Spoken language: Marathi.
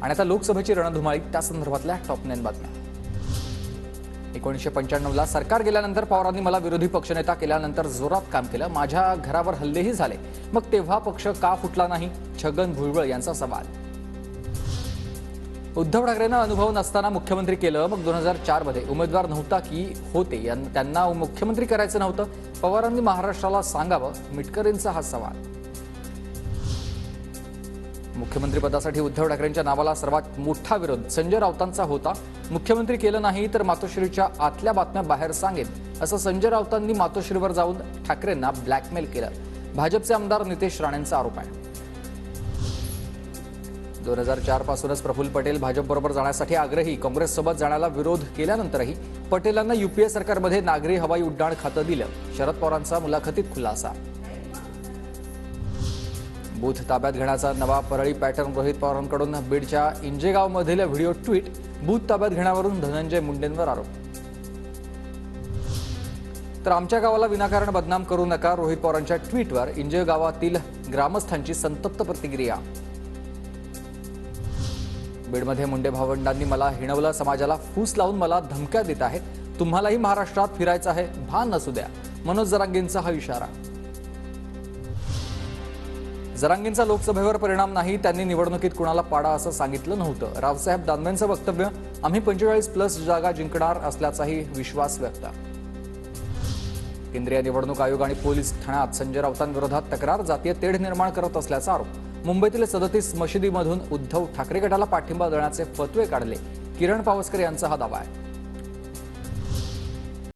आणि आता लोकसभेची रणधुमाळी त्या संदर्भातल्या टॉप 9 बातम्या। 1995 ला सरकार गेल्यानंतर पवारांनी मला विरोधी पक्षनेता केल्यानंतर जोरात काम केलं। माझ्या घरावर हल्लेही झाले, मग तेव्हा पक्ष का फुटला नाही? छगन भुजबळ यांचा सवाल। उद्धव ठाकरेंना अनुभव नसताना मुख्यमंत्री केलं, मग 2004 मध्ये उमेदवार नव्हता की होते त्यांना मुख्यमंत्री करायचं नव्हतं? पवारांनी महाराष्ट्राला सांगावं, मिटकरींचा हा सवाल। मुख्यमंत्रीपदासाठी उद्धव ठाकरेंच्या नावाला सर्वात मोठा विरोध संजय राऊतांचा होता। मुख्यमंत्री केलं नाही तर मातोश्रीच्या आतल्या बातम्या बाहेर सांगेन, असं संजय राऊतांनी मातोश्रीवर जाऊन ठाकरेंना ब्लॅकमेल केलं। भाजपचे आमदार नितेश राणेंचा आरोप आहे। 2004 पासूनच प्रफुल्ल पटेल भाजपबरोबर जाण्यासाठी आग्रही, काँग्रेससोबत जाण्याला विरोध केल्यानंतरही पटेलांना यूपीए सरकारमध्ये नागरी हवाई उड्डाण खातं दिलं। शरद पवारांचा मुलाखतीत खुलासा। बूथ ताब्यात घेण्याचा नवा परळी पॅटर्न रोहित पवारांकडून बीडच्या इंजेगावमधील व्हिडिओ ट्विट। बूथ ताब्यात घेण्यावरून धनंजय मुंडेंवर आरोप। तर आमच्या गावाला विनाकारण बदनाम करू नका, रोहित पवारांच्या ट्विटवर इंजेगावातील ग्रामस्थांची संतप्त प्रतिक्रिया। बीडमध्ये मुंडे भावंडांनी मला हिणवलं, समाजाला फूस लावून मला धमक्या देत आहेत। तुम्हालाही महाराष्ट्रात फिरायचं आहे, भान असू द्या, मनोज जरांगेंचा हा इशारा। जरांगेंचा लोकसभेवर परिणाम नाही, त्यांनी निवडणुकीत कुणाला पाडा असं सांगितलं नव्हतं। रावसाहेब दानवेंचं वक्तव्य, आम्ही 45+ जागा जिंकणार असल्याचाही विश्वास व्यक्त। केंद्रीय निवडणूक आयोग आणि पोलीस ठाण्यात संजय राऊतांविरोधात तक्रार, जातीय तेढ निर्माण करत असल्याचा आरोप। मुंबईतील 37 मशिदीमधून उद्धव ठाकरे गटाला पाठिंबा देण्याचे फतवे काढले, किरण पावसकर यांचा हा दावा आहे।